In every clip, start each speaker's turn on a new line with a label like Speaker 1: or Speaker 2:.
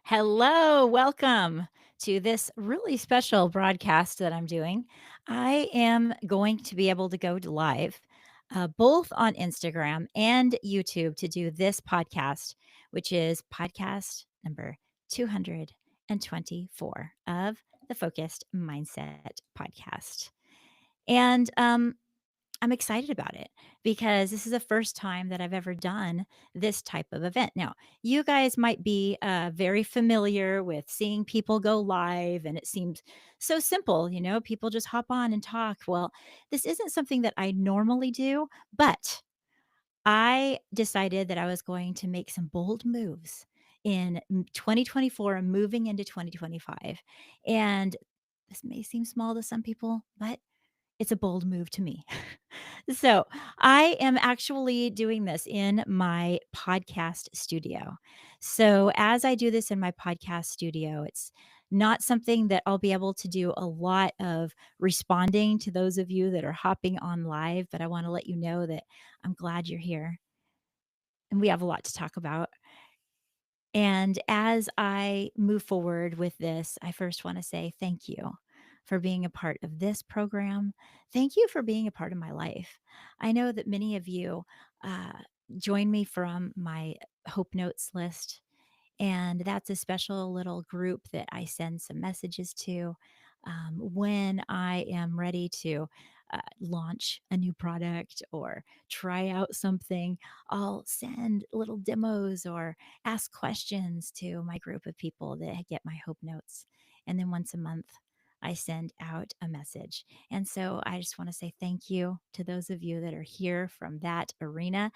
Speaker 1: Hello, welcome to this really special broadcast that I'm doing. I am going to be able to go to live both on Instagram and YouTube to do this podcast, which is podcast number 224 of the Focused Mindset podcast. And I'm excited about it because this is the first time that I've ever done this type of event. Now, you guys might be very familiar with seeing people go live, and it seems so simple. People just hop on and talk. Well, this isn't something that I normally do, but I decided that I was going to make some bold moves in 2024 and moving into 2025. And this may seem small to some people, but it's a bold move to me. So, I am actually doing this in my podcast studio. So, as I do this in my podcast studio, it's not something that I'll be able to do a lot of responding to those of you that are hopping on live, but I want to let you know that I'm glad you're here and we have a lot to talk about. And as I move forward with this, I first want to say thank you for being a part of this program. Thank you for being a part of my life. I know that many of you uh, join me from my Hope Notes list, and that's a special little group that I send some messages to when I am ready to launch a new product or try out something. I'll send little demos or ask questions to my group of people that get my Hope Notes. And then once a month, I send out a message. And so I just want to say thank you to those of you that are here from that arena.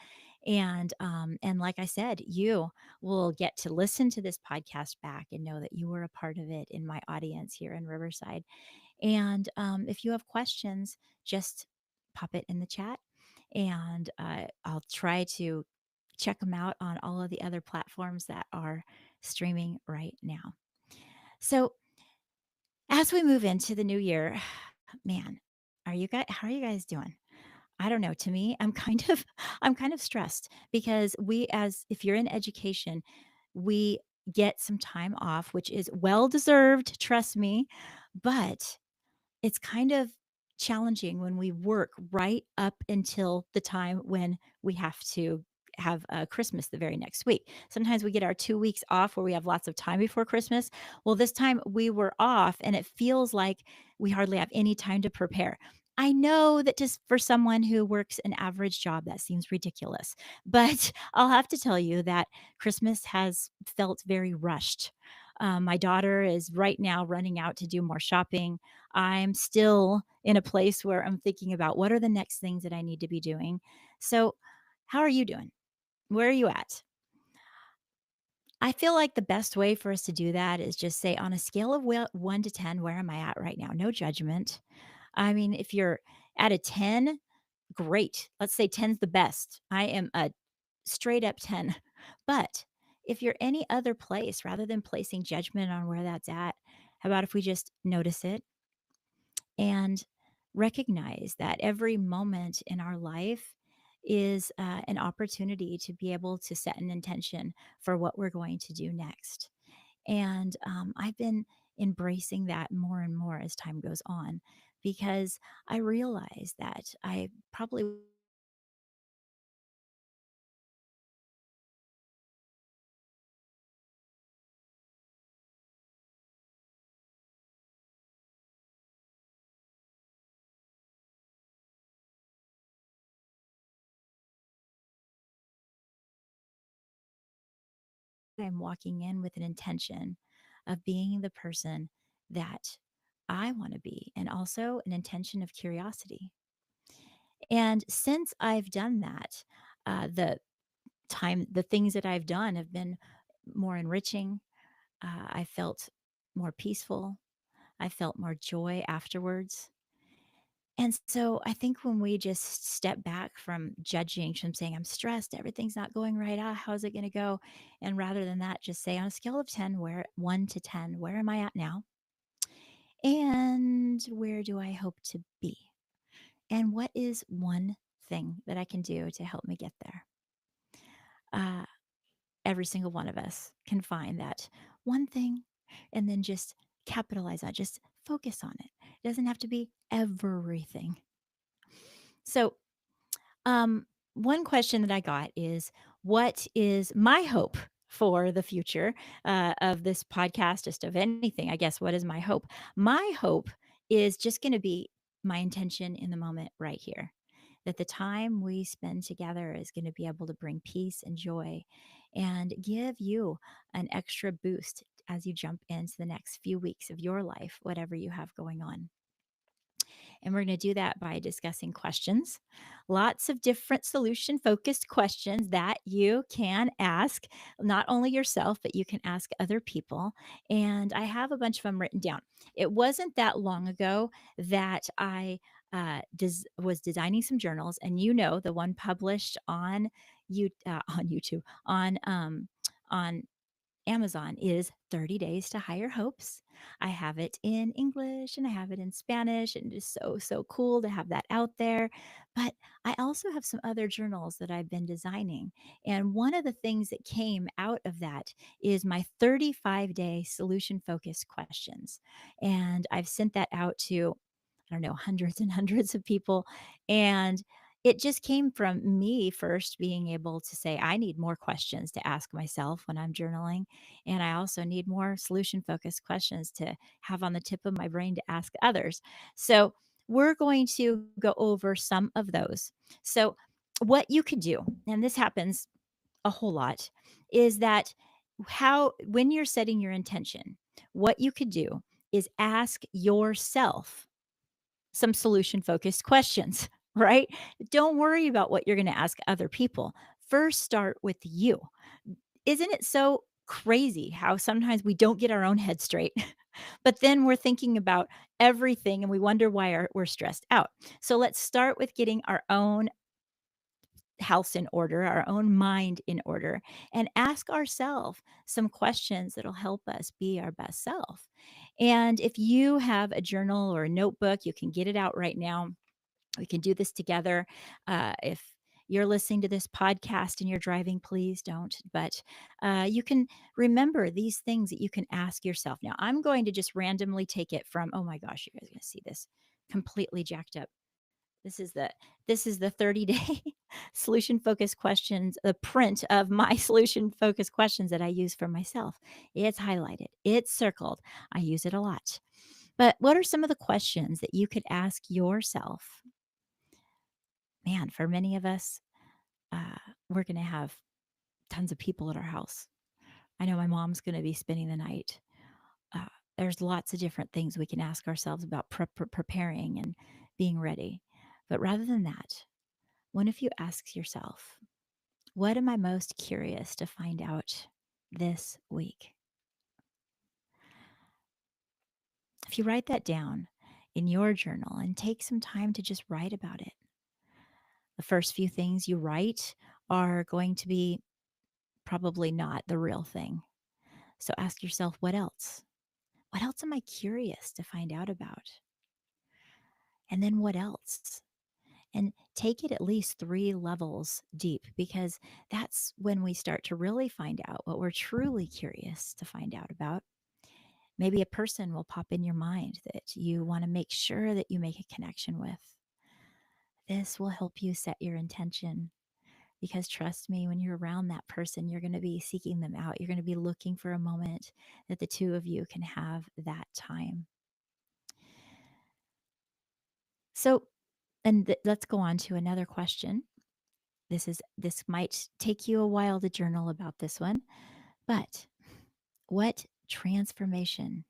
Speaker 1: And like I said, you will get to listen to this podcast back and know that you were a part of it in my audience here in Riverside. And if you have questions, just pop it in the chat and I'll try to check them out on all of the other platforms that are streaming right now. So, as we move into the new year, man, how are you guys doing? I don't know. To me, I'm kind of I'm kind of stressed because we as if you're in education, we get some time off, which is well deserved, trust me, but it's kind of challenging when we work right up until the time when we have to have Christmas the very next week. Sometimes we get our 2 weeks off where we have lots of time before Christmas. Well, this time we were off and it feels like we hardly have any time to prepare. I know that just for someone who works an average job, that seems ridiculous. But I'll have to tell you that Christmas has felt very rushed. My daughter is right now running out to do more shopping. I'm still in a place where I'm thinking about what are the next things that I need to be doing. So, how are you doing? Where are you at? I feel like the best way for us to do that is just say, on a scale of 1 to 10, where am I at right now? No judgment. I mean, if you're at a 10, great. Let's say 10's the best. I am a straight up 10. But if you're any other place, rather than placing judgment on where that's at, how about if we just notice it and recognize that every moment in our life is an opportunity to be able to set an intention for what we're going to do next. And I've been embracing that more and more as time goes on because I realize that I probably am walking in with an intention of being the person that I want to be, and also an intention of curiosity. And since I've done that, the things that I've done have been more enriching. I felt more peaceful. I felt more joy afterwards. And so I think when we just step back from judging, from saying, I'm stressed, everything's not going right. How's it going to go? And rather than that, just say on a scale of 10, where 1 to 10, where am I at now? And where do I hope to be? And what is one thing that I can do to help me get there? Uh, every single one of us can find that one thing and then just capitalize on it, just focus on it. It doesn't have to be everything. So, um, one question that I got is, what is my hope for the future of this podcast, just of anything? I guess, what is my hope? My hope is just going to be my intention in the moment right here. That the time we spend together is going to be able to bring peace and joy and give you an extra boost as you jump into the next few weeks of your life, whatever you have going on. And we're going to do that by discussing questions, lots of different solution focused questions that you can ask not only yourself, but you can ask other people. And I have a bunch of them written down. It wasn't that long ago that I was designing some journals, and the one published on on YouTube on Amazon is 30 Days to Higher Hopes. I have it in English and I have it in Spanish, and it's so, so cool to have that out there. But I also have some other journals that I've been designing. And one of the things that came out of that is my 35-day solution focused questions. And I've sent that out to, I don't know, hundreds and hundreds of people. And it just came from me first being able to say, I need more questions to ask myself when I'm journaling. And I also need more solution focused questions to have on the tip of my brain to ask others. So we're going to go over some of those. So, what you could do, and this happens a whole lot, is that when you're setting your intention, what you could do is ask yourself some solution focused questions, right? Don't worry about what you're going to ask other people. First, start with you. Isn't it so crazy how sometimes we don't get our own head straight, but then we're thinking about everything and we wonder why we're stressed out? So let's start with getting our own house in order, our own mind in order, and ask ourselves some questions that'll help us be our best self. And if you have a journal or a notebook, you can get it out right now. We can do this together. If you're listening to this podcast and you're driving, please don't. But you can remember these things that you can ask yourself. Now, I'm going to just randomly take it from, oh my gosh, you guys are going to see this completely jacked up. This is the 30-day solution focused questions, the print of my solution focused questions that I use for myself. It's highlighted, it's circled. I use it a lot. But what are some of the questions that you could ask yourself? Man, for many of us, uh, we're going to have tons of people at our house. I know my mom's going to be spending the night. Uh, there's lots of different things we can ask ourselves about preparing and being ready. But rather than that, what if you ask yourself, what am I most curious to find out this week? If you write that down in your journal and take some time to just write about it, the first few things you write are going to be probably not the real thing. So ask yourself, what else? What else am I curious to find out about? And then what else? And take it at least 3 levels deep, because that's when we start to really find out what we're truly curious to find out about. Maybe a person will pop in your mind that you want to make sure that you make a connection with. This will help you set your intention, because trust me, when you're around that person, you're going to be seeking them out. You're going to be looking for a moment that the two of you can have that time. So, and let's go on to another question. This might take you a while to journal about this one, but what transformation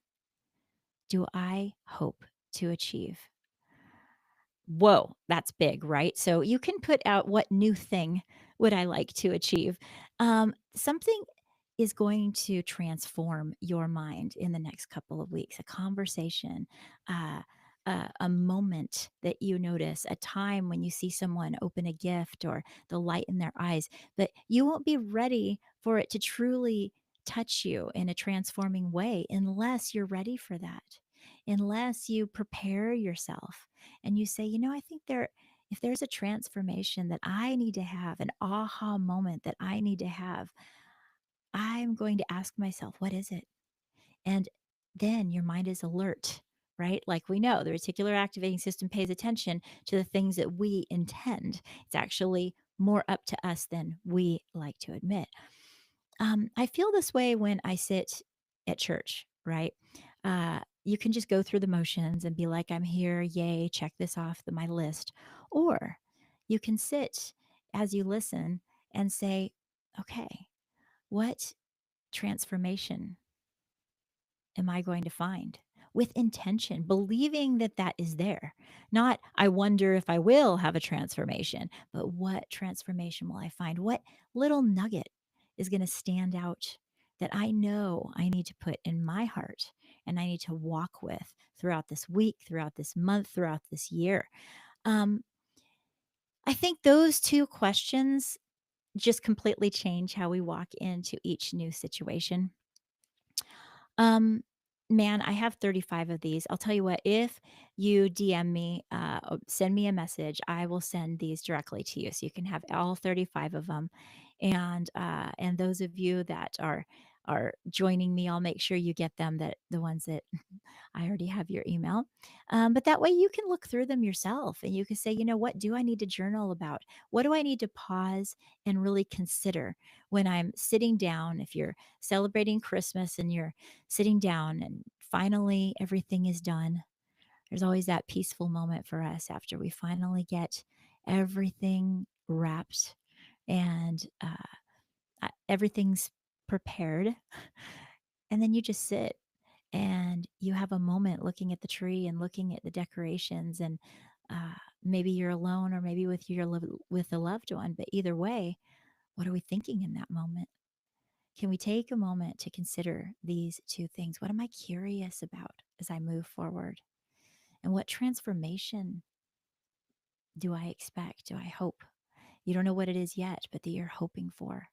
Speaker 1: do I hope to achieve? Whoa, that's big, right? So you can put out, what new thing would I like to achieve? Something is going to transform your mind in the next couple of weeks. A conversation, uh, a moment that you notice, a time when you see someone open a gift or the light in their eyes. But you won't be ready for it to truly touch you in a transforming way unless you're ready for that, unless you prepare yourself and you say, I think if there's a transformation that I need to have, an aha moment that I need to have, I'm going to ask myself, what is it? And then your mind is alert, right? Like we know the reticular activating system pays attention to the things that we intend. It's actually more up to us than we like to admit. I feel this way when I sit at church, right? You can just go through the motions and be like, I'm here, yay, check this off my list. Or you can sit as you listen and say, okay, what transformation am I going to find? With intention, believing that that is there. Not, I wonder if I will have a transformation, but what transformation will I find? What little nugget is going to stand out that I know I need to put in my heart and I need to walk with throughout this week, throughout this month, throughout this year? Um, I think those two questions just completely change how we walk into each new situation. Um, Man, I have 35 of these. I'll tell you what, if you DM me, send me a message, I will send these directly to you so you can have all 35 of them. And those of you that are joining me, I'll make sure you get them, that the ones that I already have your email. But that way you can look through them yourself and you can say, you know, what do I need to journal about? What do I need to pause and really consider when I'm sitting down? If you're celebrating Christmas and you're sitting down and finally everything is done, there's always that peaceful moment for us after we finally get everything wrapped and everything's prepared. And then you just sit and you have a moment looking at the tree and looking at the decorations, and uh, maybe you're alone or maybe with with a loved one, but either way, what are we thinking in that moment? Can we take a moment to consider these two things? What am I curious about as I move forward, and what transformation do I expect, do I hope? You don't know what it is yet, but that you're hoping for.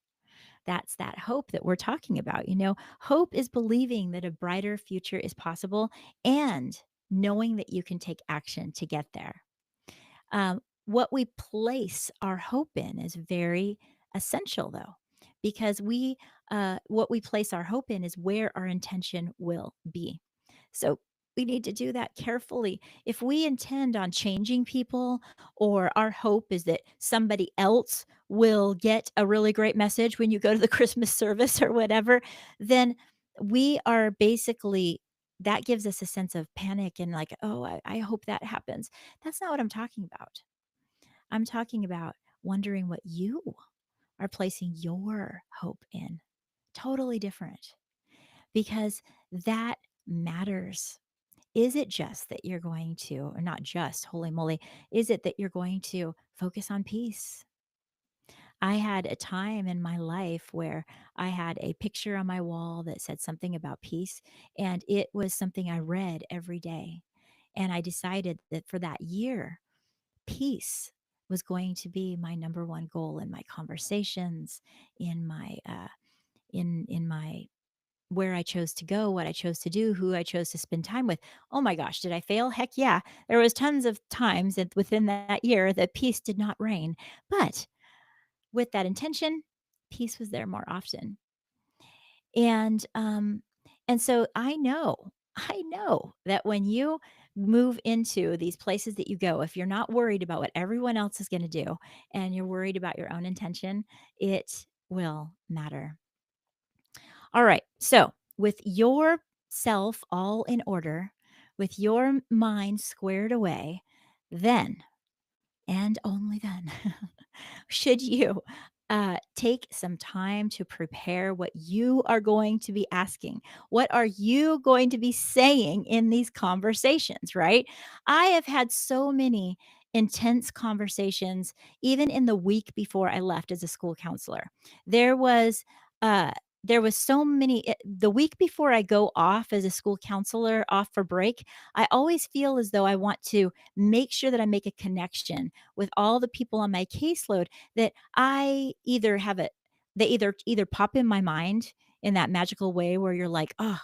Speaker 1: That's that hope that we're talking about. You know, hope is believing that a brighter future is possible and knowing that you can take action to get there. What we place our hope in is very essential, though, because what we place our hope in is where our intention will be. So we need to do that carefully. If we intend on changing people, or our hope is that somebody else will get a really great message when you go to the Christmas service or whatever, then we are basically, that gives us a sense of panic and like, oh, I hope that happens. That's not what I'm talking about. I'm talking about wondering what you are placing your hope in. Totally different, because that matters. Is it just that you're going to, or not just, holy moly, is it that you're going to focus on peace? I had a time in my life where I had a picture on my wall that said something about peace, and it was something I read every day. And I decided that for that year, peace was going to be my number one goal in my conversations, in my where I chose to go, what I chose to do, who I chose to spend time with. Oh my gosh, did I fail? Heck yeah. There was tons of times that within that year that peace did not reign. But with that intention, peace was there more often. And and so I know that when you move into these places that you go, if you're not worried about what everyone else is going to do and you're worried about your own intention, it will matter. All right. So, with yourself all in order, with your mind squared away, then and only then should you take some time to prepare what you are going to be asking. What are you going to be saying in these conversations, right? I have had so many intense conversations, even in the week before I left as a school counselor. There was, uh, there was so many the week before I go off as a school counselor off for break. I always feel as though I want to make sure that I make a connection with all the people on my caseload, that I either have it they either pop in my mind in that magical way where you're like, "Oh,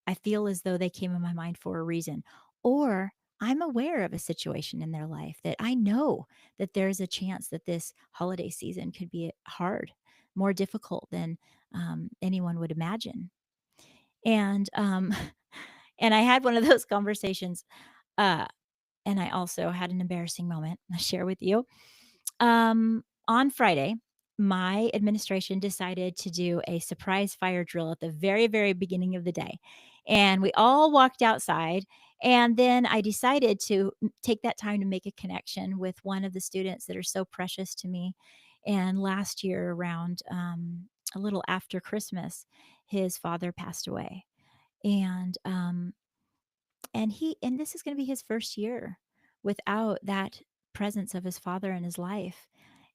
Speaker 1: I feel as though they came in my mind for a reason," or I'm aware of a situation in their life that I know that there's a chance that this holiday season could be hard, more difficult than anyone would imagine. And, and I had one of those conversations, uh, and I also had an embarrassing moment I'll share with you. On Friday, my administration decided to do a surprise fire drill at the very, very beginning of the day. And we all walked outside. And then I decided to take that time to make a connection with one of the students that are so precious to me. And last year, around a little after Christmas, his father passed away. And and this is going to be his first year without that presence of his father in his life,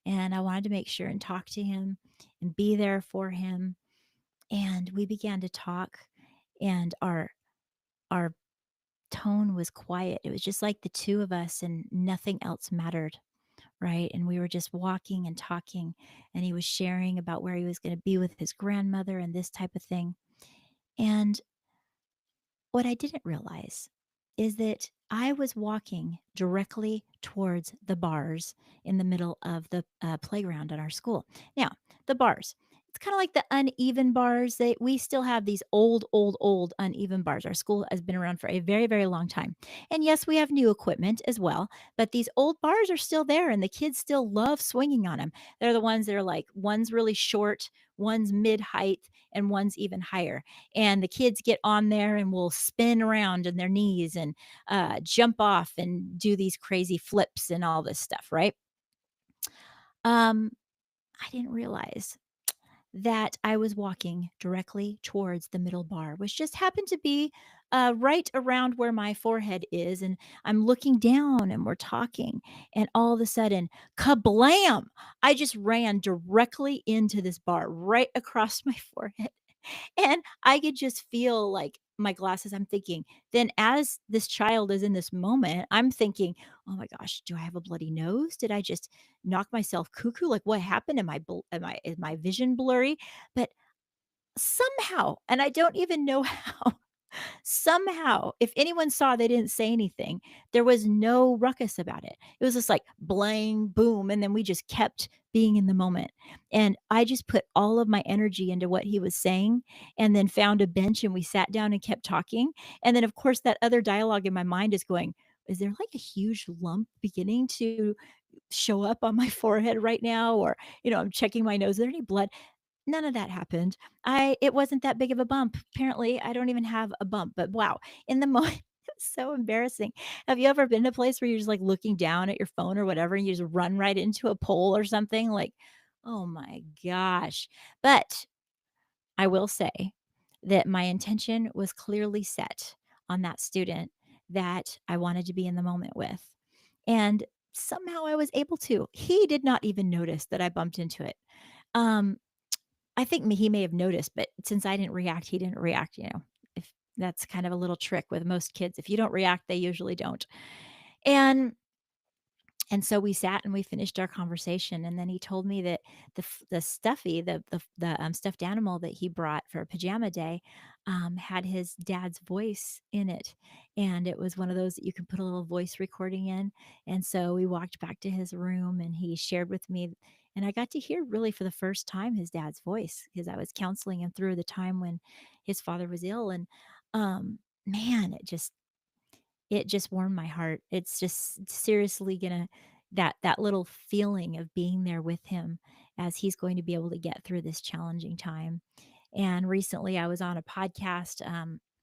Speaker 1: and I wanted to make sure and talk to him and be there for him. And we began to talk, and our tone was quiet. It was just like the two of us, and nothing else mattered, right? And we were just walking and talking, and he was sharing about where he was going to be with his grandmother and this type of thing. And what I didn't realize is that I was walking directly towards the bars in the middle of the playground at our school. Now, the bars, it's kind of like the uneven bars. We still have these old uneven bars. Our school has been around for a very, very long time. And yes, we have new equipment as well, but these old bars are still there and the kids still love swinging on them. They're the ones that are like one's really short, one's mid height, and one's even higher, and the kids get on there and will spin around on their knees and jump off and do these crazy flips and all this stuff, right? Um, I didn't realize that I was walking directly towards the middle bar, which just happened to be right around where my forehead is. And I'm looking down and we're talking. And all of a sudden, kablam! I just ran directly into this bar right across my forehead. And I could just feel, like, my glasses. I'm thinking then as this child is in this moment, I'm thinking, "Oh my gosh, do I have a bloody nose? Did I just knock myself cuckoo? Like, what happened? Is my vision blurry?" But somehow, and I don't even know how, somehow, if anyone saw, they didn't say anything. There was no ruckus about it. It was just like blang, boom, and then we just kept being in the moment. And I just put all of my energy into what he was saying and then found a bench and we sat down and kept talking. And then, of course, that other dialogue in my mind is going, is there like a huge lump beginning to show up on my forehead right now? Or, I'm checking my nose. Is there any blood? None of that happened. I It wasn't that big of a bump. Apparently, I don't even have a bump, but wow, in the moment, it's so embarrassing. Have you ever been to a place where you're just, like, looking down at your phone or whatever, and you just run right into a pole or something? Like, oh my gosh. But I will say that my intention was clearly set on that student that I wanted to be in the moment with, and somehow I was able to. He did not even notice that I bumped into it. Um, I think he may have noticed, but since I didn't react, he didn't react. If that's kind of a little trick with most kids. If you don't react, they usually don't. And and so we sat and we finished our conversation, and then he told me that the stuffy, stuffed animal that he brought for pajama day, had his dad's voice in it, and it was one of those that you can put a little voice recording in. And so we walked back to his room, and he shared with me, and I got to hear really for the first time his dad's voice because I was counseling him through the time when his father was ill, and man, it just warmed my heart. It's just seriously gonna that little feeling of being there with him as he's going to be able to get through this challenging time. And recently I was on a podcast.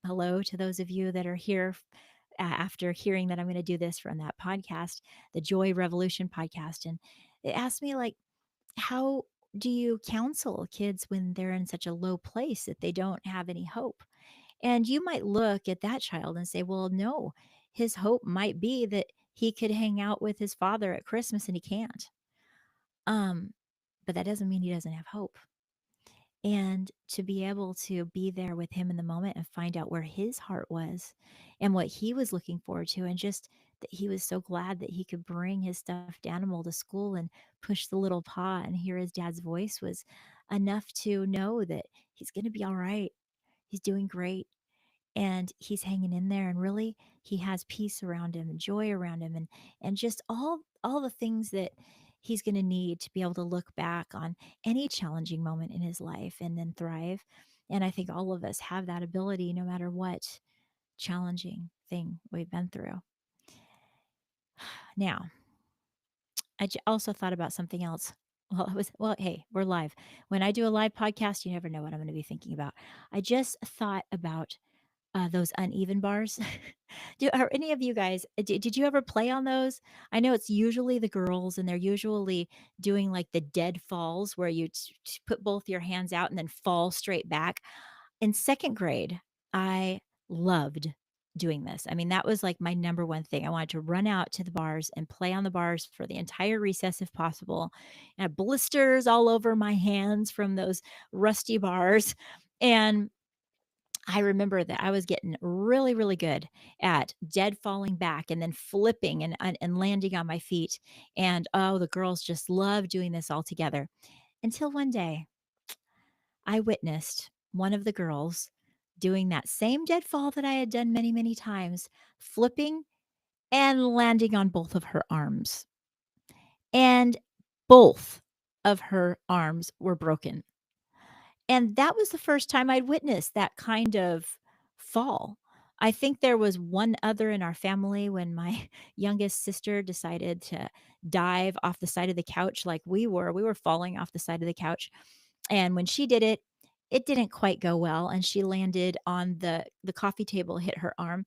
Speaker 1: Hello to those of you that are here after hearing that I'm going to do this from that podcast, the Joy Revolution podcast. And it asked me, like, how do you counsel kids when they're in such a low place that they don't have any hope? And you might look at that child and say, well, no, his hope might be that he could hang out with his father at Christmas and he can't. Um, but that doesn't mean he doesn't have hope. And to be able to be there with him in the moment and find out where his heart was and what he was looking forward to, and just that he was so glad that he could bring his stuffed animal to school and push the little paw and hear his dad's voice was enough to know that he's going to be all right. He's doing great and he's hanging in there, and really he has peace around him and joy around him, and just all the things that he's going to need to be able to look back on any challenging moment in his life and then thrive. And I think all of us have that ability no matter what challenging thing we've been through. Now, also thought about something else. Hey, we're live. When I do a live podcast, you never know what I'm going to be thinking about. I just thought about those uneven bars. Are any of you guys, did you ever play on those? I know it's usually the girls, and they're usually doing like the dead falls where you put both your hands out and then fall straight back. In second grade, I loved doing this. I mean, that was like my number one thing. I wanted to run out to the bars and play on the bars for the entire recess if possible. And I had blisters all over my hands from those rusty bars. And I remember that I was getting really, really good at dead falling back and then flipping and landing on my feet. And oh, the girls just loved doing this all together. Until one day I witnessed one of the girls doing that same dead fall that I had done many, many times, flipping and landing on both of her arms. And both of her arms were broken. And that was the first time I'd witnessed that kind of fall. I think there was one other in our family when my youngest sister decided to dive off the side of the couch like we were. We were falling off the side of the couch. And when she did it, it didn't quite go well, and she landed on the coffee table, hit her arm.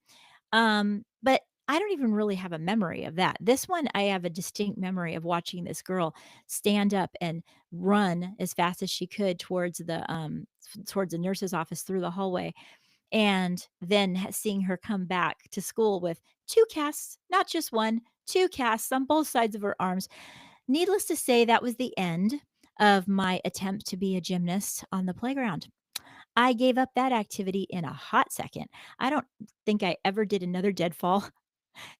Speaker 1: But I don't even really have a memory of that. This one, I have a distinct memory of watching this girl stand up and run as fast as she could towards the nurse's office through the hallway, and then seeing her come back to school with 2 casts, not just 1, 2 casts on both sides of her arms. Needless to say, that was the end of my attempt to be a gymnast on the playground. I gave up that activity in a hot second. I don't think I ever did another dead fall.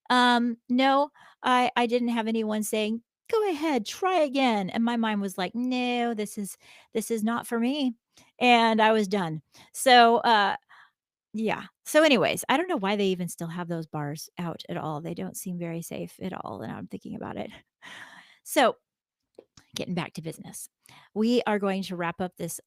Speaker 1: No, I didn't have anyone saying, "Go ahead, try again." And my mind was like, "No, this is not for me." And I was done. So, yeah. So anyways, I don't know why they even still have those bars out at all. They don't seem very safe at all, and I'm thinking about it. So, getting back to business. We are going to wrap up this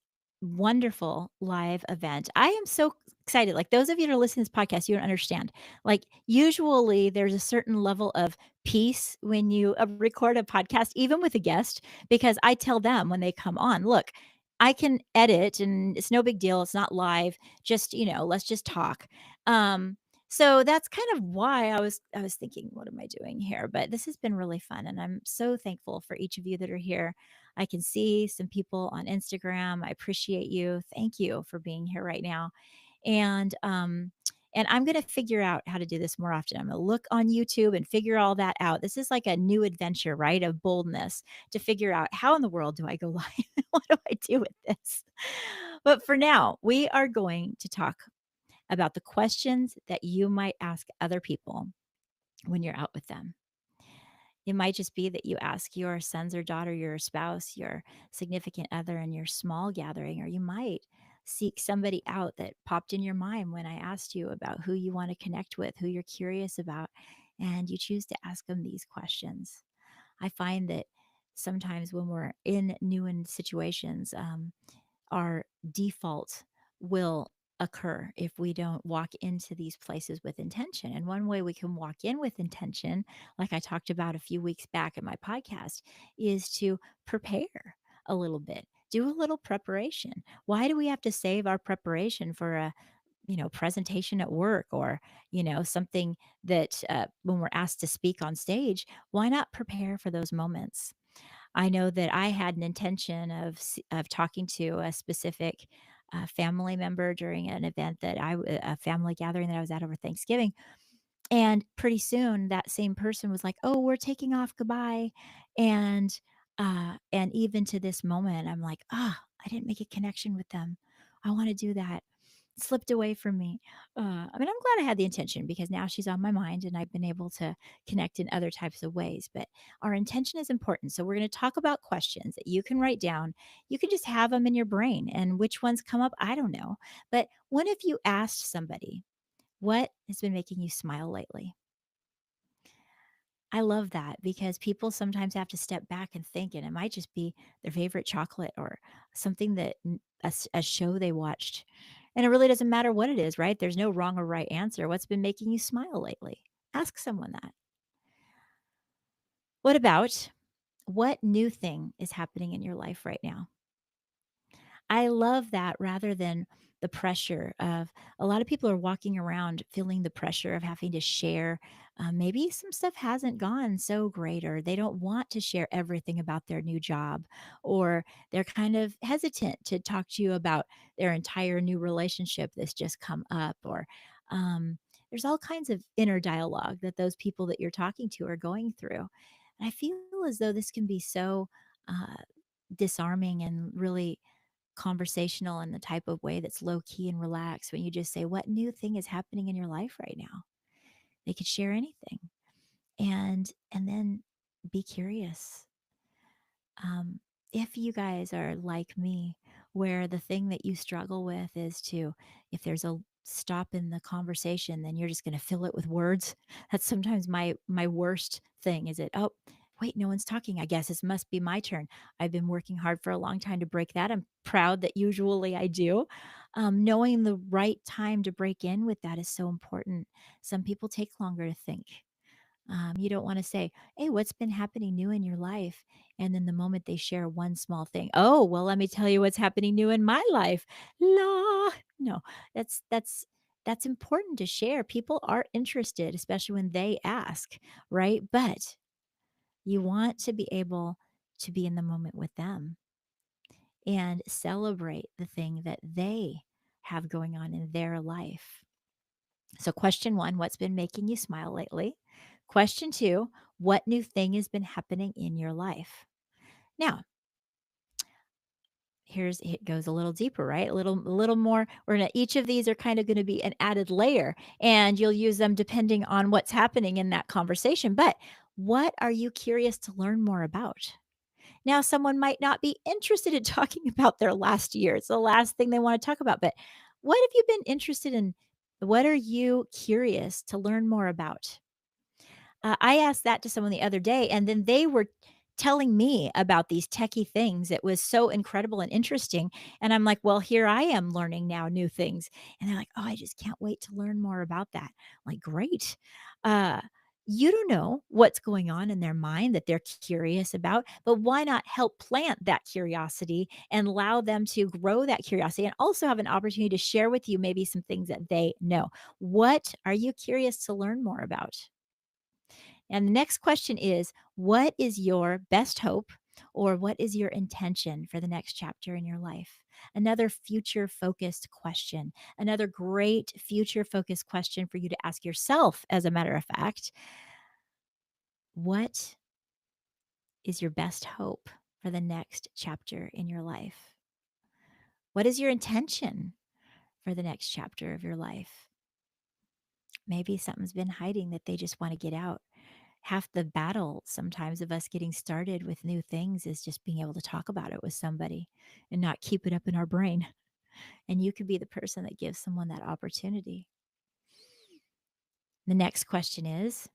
Speaker 1: wonderful live event. I am so excited. Like those of you that are listening to this podcast, you don't understand. Like usually there's a certain level of peace when you record a podcast, even with a guest, because I tell them when they come on, look, I can edit and it's no big deal. It's not live. Just, let's just talk. Um, so that's kind of why I was thinking, what am I doing here? But this has been really fun, and I'm so thankful for each of you that are here. I can see some people on Instagram. I appreciate you. Thank you for being here right now. And I'm going to figure out how to do this more often. I'm going to look on YouTube and figure all that out. This is like a new adventure, right? Of boldness to figure out how in the world do I go live? What do I do with this? But for now, we are going to talk about the questions that you might ask other people when you're out with them. It might just be that you ask your sons or daughter, your spouse, your significant other in your small gathering, or you might seek somebody out that popped in your mind when I asked you about who you want to connect with, who you're curious about, and you choose to ask them these questions. I find that sometimes when we're in situations, our default will occur if we don't walk into these places with intention. And one way we can walk in with intention, like I talked about a few weeks back in my podcast, is to prepare a little bit. Do a little preparation. Why do we have to save our preparation for a presentation at work, or something that when we're asked to speak on stage? Why not prepare for those moments? I know that I had an intention of talking to a specific family member during an event a family gathering that I was at over Thanksgiving, and pretty soon that same person was like, "Oh, we're taking off, goodbye," and even to this moment, I'm like, "Ah, I didn't make a connection with them. I want to do that." Slipped away from me. I mean, I'm glad I had the intention because now she's on my mind and I've been able to connect in other types of ways. But our intention is important. So we're going to talk about questions that you can write down. You can just have them in your brain, and which ones come up, I don't know. But what if you asked somebody, what has been making you smile lately? I love that because people sometimes have to step back and think, and it might just be their favorite chocolate or something that a show they watched. And it really doesn't matter what it is, right? There's no wrong or right answer. What's been making you smile lately? Ask someone that. What about what new thing is happening in your life right now? I love that rather than the pressure of a lot of people are walking around feeling the pressure of having to share. Maybe some stuff hasn't gone so great, or they don't want to share everything about their new job, or they're kind of hesitant to talk to you about their entire new relationship that's just come up, or um, there's all kinds of inner dialogue that those people that you're talking to are going through. And I feel as though this can be so uh, disarming and really conversational in the type of way that's low key and relaxed when you just say, "What new thing is happening in your life right now?" They could share anything. And then be curious. Um, if you guys are like me, where the thing that you struggle with is to, if there's a stop in the conversation, then you're just going to fill it with words. That's sometimes my worst thing. Is it? Oh, wait, no one's talking. I guess it must be my turn. I've been working hard for a long time to break that. I'm proud that usually I do. Knowing the right time to break in with that is so important. Some people take longer to think. You don't want to say, "Hey, what's been happening new in your life?" And then the moment they share one small thing, "Oh, well, let me tell you what's happening new in my life." La, no, that's important to share. People are interested, especially when they ask, right? But you want to be able to be in the moment with them and celebrate the thing that they have going on in their life. So, question one, what's been making you smile lately? Question two, what new thing has been happening in your life? Now, here's it goes a little deeper, right? A little more. We're gonna each of these are kind of gonna be an added layer, and you'll use them depending on what's happening in that conversation. But what are you curious to learn more about? Now, someone might not be interested in talking about their last year. It's the last thing they want to talk about. But what have you been interested in? What are you curious to learn more about? I asked that to someone the other day, and then they were telling me about these techie things. It was so incredible and interesting. And I'm like, well, here I am learning now new things. And they're like, oh, I just can't wait to learn more about that. I'm like, great. Uh, you don't know what's going on in their mind that they're curious about, but why not help plant that curiosity and allow them to grow that curiosity and also have an opportunity to share with you maybe some things that they know? What are you curious to learn more about? And the next question is, what is your best hope or what is your intention for the next chapter in your life? Another future focused question, another great future focused question for you to ask yourself, as a matter of fact. What is your best hope for the next chapter in your life? What is your intention for the next chapter of your life? Maybe something's been hiding that they just want to get out. Half the battle sometimes of us getting started with new things is just being able to talk about it with somebody and not keep it up in our brain. And you could be the person that gives someone that opportunity. The next question is,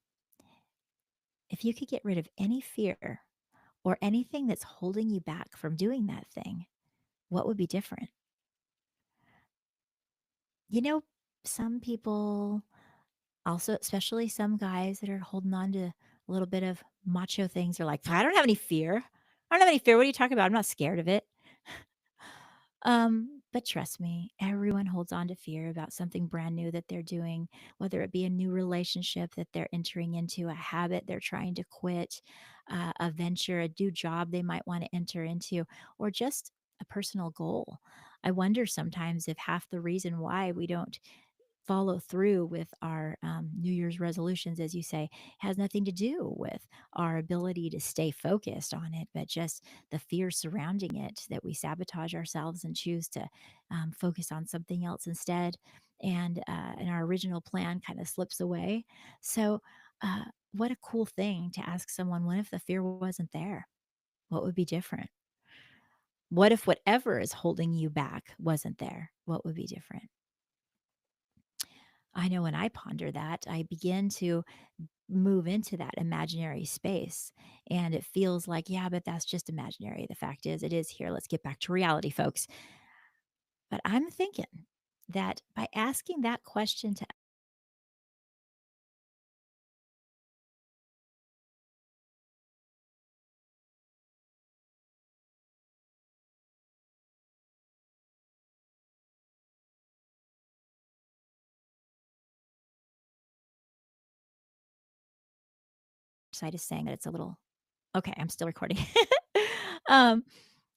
Speaker 1: if you could get rid of any fear or anything that's holding you back from doing that thing, what would be different? You know, some people also, especially some guys that are holding on to a little bit of macho things, are like, I don't have any fear. I don't have any fear. What are you talking about? I'm not scared of it. But trust me, everyone holds on to fear about something brand new that they're doing, whether it be a new relationship that they're entering into, a habit they're trying to quit, a venture, a new job they might want to enter into, or just a personal goal. I wonder sometimes if half the reason why we don't follow through with our New Year's resolutions, as you say, has nothing to do with our ability to stay focused on it, but just the fear surrounding it that we sabotage ourselves and choose to focus on something else instead. And our original plan kind of slips away. So, what a cool thing to ask someone, what if the fear wasn't there? What would be different? What if whatever is holding you back wasn't there? What would be different? I know when I ponder that, I begin to move into that imaginary space. And it feels like, yeah, but that's just imaginary. The fact is, it is here. Let's get back to reality, folks. But I'm thinking that by asking that question to side is saying that it's a little okay, I'm still recording. um,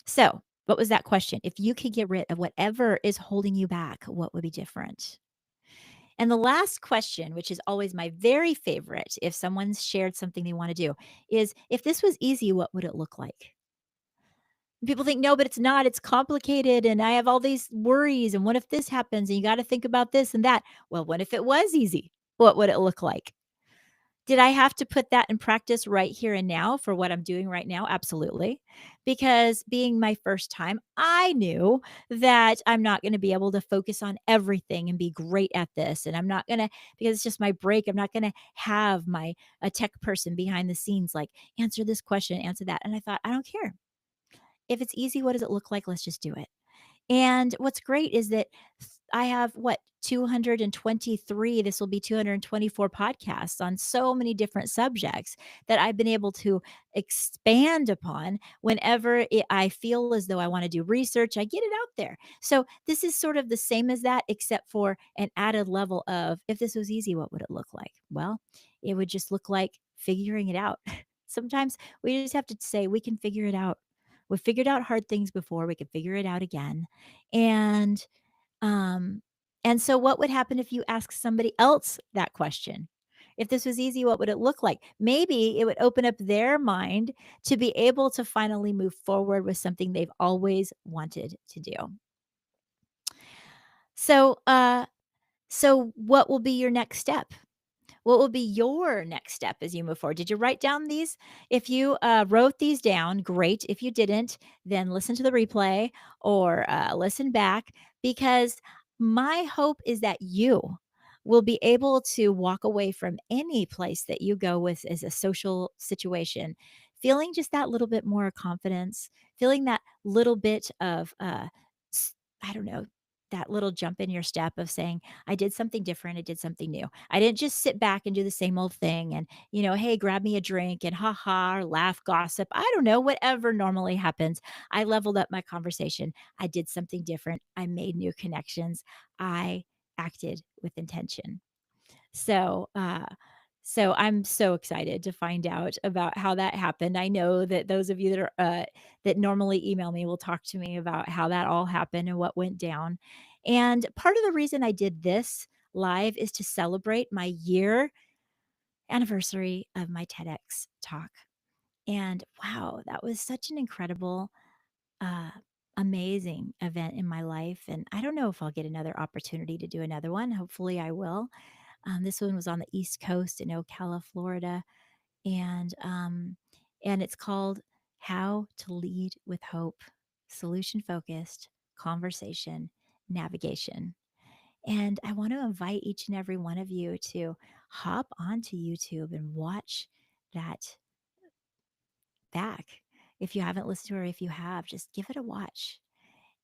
Speaker 1: so what was that question? If you could get rid of whatever is holding you back, what would be different? And the last question, which is always my very favorite if someone's shared something they want to do, is if this was easy, what would it look like? People think, no, but it's not. It's complicated. And I have all these worries. And what if this happens? And you got to think about this and that. Well, what if it was easy? What would it look like? Did I have to put that in practice right here and now for what I'm doing right now? Absolutely. Because being my first time, I knew that I'm not going to be able to focus on everything and be great at this. And I'm not going to, because it's just my break, I'm not going to have my a tech person behind the scenes like answer this question, answer that. And I thought, I don't care. If it's easy, what does it look like? Let's just do it. And what's great is that I have what 223, this will be 224 podcasts on so many different subjects that I've been able to expand upon whenever I feel as though I want to do research, I get it out there. So this is sort of the same as that, except for an added level of if this was easy, what would it look like? Well, it would just look like figuring it out. Sometimes we just have to say, we can figure it out. We've figured out hard things before, we can figure it out again. And, um, and so what would happen if you ask somebody else that question? If this was easy, what would it look like? Maybe it would open up their mind to be able to finally move forward with something they've always wanted to do. So, so what will be your next step? What will be your next step as you move forward? Did you write down these? If you wrote these down, great. If you didn't, then listen to the replay or listen back because my hope is that you will be able to walk away from any place that you go with as a social situation feeling just that little bit more confidence, feeling that little bit of, I don't know, that little jump in your step of saying, I did something different. I did something new. I didn't just sit back and do the same old thing and, hey, grab me a drink and ha ha, or laugh, gossip. I don't know, whatever normally happens. I leveled up my conversation. I did something different. I made new connections. I acted with intention. So, so I'm so excited to find out about how that happened. I know that those of you that are that normally email me will talk to me about how that all happened and what went down. And part of the reason I did this live is to celebrate my year anniversary of my TEDx talk. And wow, that was such an incredible uh amazing event in my life and I don't know if I'll get another opportunity to do another one. Hopefully I will. This one was on the East Coast in Ocala, Florida, and it's called "How to Lead with Hope: Solution Focused Conversation Navigation." And I want to invite each and every one of you to hop onto YouTube and watch that back. If you haven't listened to it, or if you have, just give it a watch.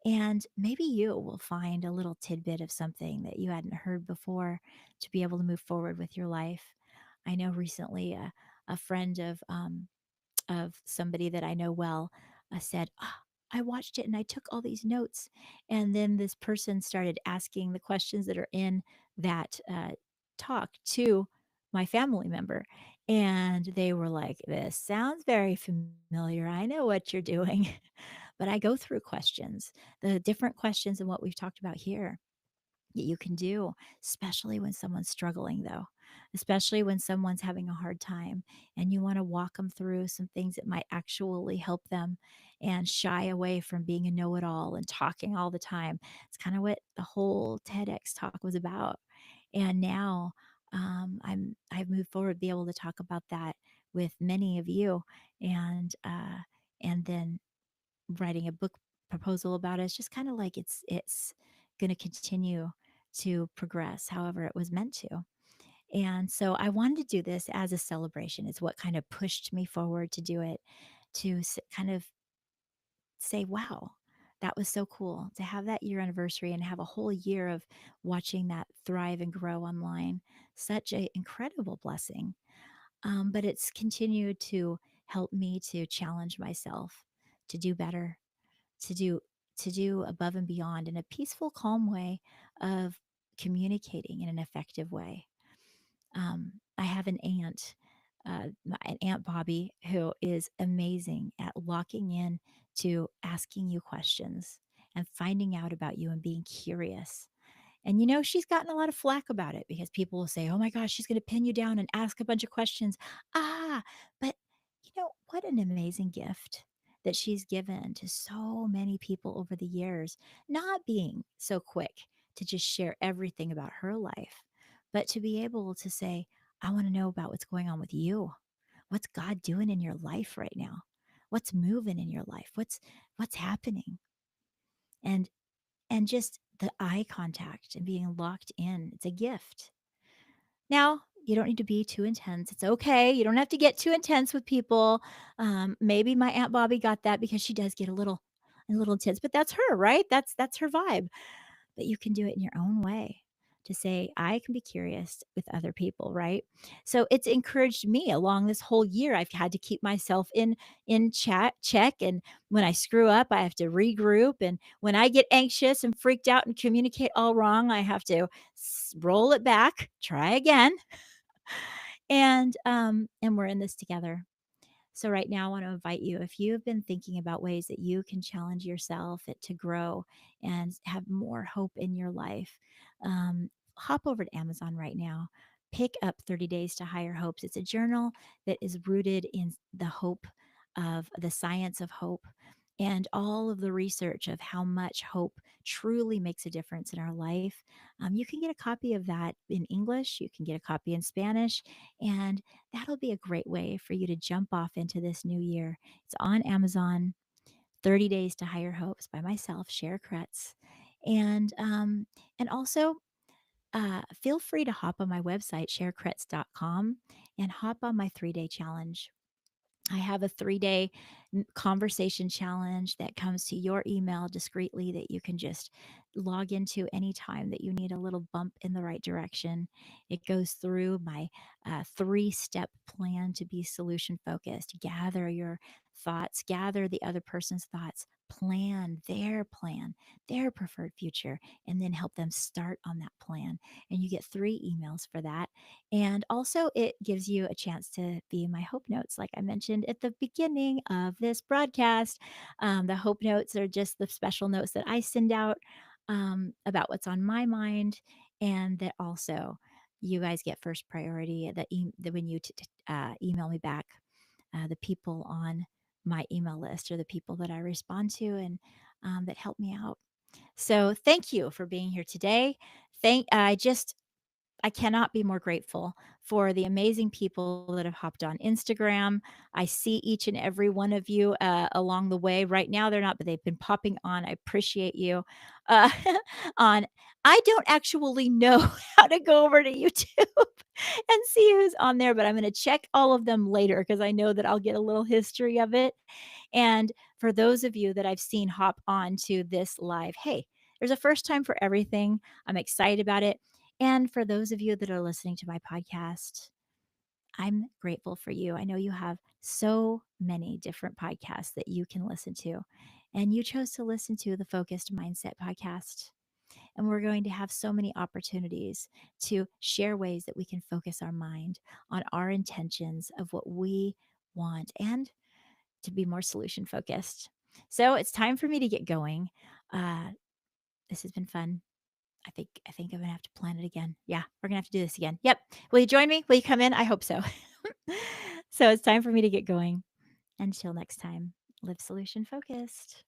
Speaker 1: And maybe you will find a little tidbit of something that you hadn't heard before to be able to move forward with your life. I know recently a friend of somebody that I know well said, "Ah, I watched it and I took all these notes." And then this person started asking the questions that are in that talk to my family member. And they were like, "This sounds very familiar. I know what you're doing." But I go through questions, the different questions and what we've talked about here that you can do, especially when someone's struggling, though, especially when someone's having a hard time and you want to walk them through some things that might actually help them and shy away from being a know it all and talking all the time. It's kind of what the whole TEDx talk was about. And now I've moved forward, be able to talk about that with many of you, and then writing a book proposal about it. It's just kind of like it's going to continue to progress however it was meant to. And so I wanted to do this as a celebration. It's what kind of pushed me forward to do it, to kind of say, wow, that was so cool to have that year anniversary and have a whole year of watching that thrive and grow online. Such an incredible blessing. But it's continued to help me to challenge myself to do better, to do to do above and beyond in a peaceful, calm way of communicating in an effective way. I have an aunt, an Aunt Bobby, who is amazing at locking in to asking you questions and finding out about you and being curious. And she's gotten a lot of flack about it because people will say, "Oh my gosh, she's going to pin you down and ask a bunch of questions." But what an amazing gift that she's given to so many people over the years, not being so quick to just share everything about her life, but to be able to say, "I want to know about what's going on with you. What's God doing in your life right now? What's moving in your life? What's happening?" And just the eye contact and being locked in, it's a gift. Now, you don't need to be too intense. It's okay. You don't have to get too intense with people. Maybe my Aunt Bobby got that because she does get a little intense, but that's her, right? That's her vibe. But you can do it in your own way to say, I can be curious with other people, right? So it's encouraged me along this whole year. I've had to keep myself in chat check. And when I screw up, I have to regroup. And when I get anxious and freaked out and communicate all wrong, I have to roll it back, try again. And we're in this together. So, right now, I want to invite you, if you have been thinking about ways that you can challenge yourself to grow and have more hope in your life, hop over to Amazon right now. Pick up 30 Days to Higher Hopes. It's a journal that is rooted in the hope of the science of hope and all of the research of how much hope truly makes a difference in our life. You can get a copy of that in English, you can get a copy in Spanish, and that'll be a great way for you to jump off into this new year. It's on Amazon. 30 Days to Higher Hopes by myself, Cher Kretz. And also, feel free to hop on my website, cherkretz.com, and hop on my 3-day challenge. I have a 3-day conversation challenge that comes to your email discreetly that you can just log into anytime that you need a little bump in the right direction. It goes through my 3-step plan to be solution focused. Gather your thoughts, gather the other person's thoughts, plan, their preferred future, and then help them start on that plan. And you get 3 emails for that. And also, it gives you a chance to be my Hope Notes, like I mentioned at the beginning of this broadcast. The Hope Notes are just the special notes that I send out about what's on my mind, and that also you guys get first priority. That when you email me back, the people on my email list are the people that I respond to and that help me out. So, thank you for being here today. I cannot be more grateful for the amazing people that have hopped on Instagram. I see each and every one of you along the way. Right now, they're not, but they've been popping on. I appreciate you. Uh, on, I don't actually know how to go over to YouTube and see who's on there, but I'm going to check all of them later because I know that I'll get a little history of it. And for those of you that I've seen hop on to this live, hey, there's a first time for everything. I'm excited about it. And for those of you that are listening to my podcast, I'm grateful for you. I know you have so many different podcasts that you can listen to, and you chose to listen to the Focused Mindset podcast. And we're going to have so many opportunities to share ways that we can focus our mind on our intentions of what we want and to be more solution focused. So it's time for me to get going. Uh, this has been fun. I think I'm gonna have to plan it again. Yeah, we're gonna have to do this again. Yep. Will you join me? Will you come in? I hope so. So it's time for me to get going. Until next time, live solution focused.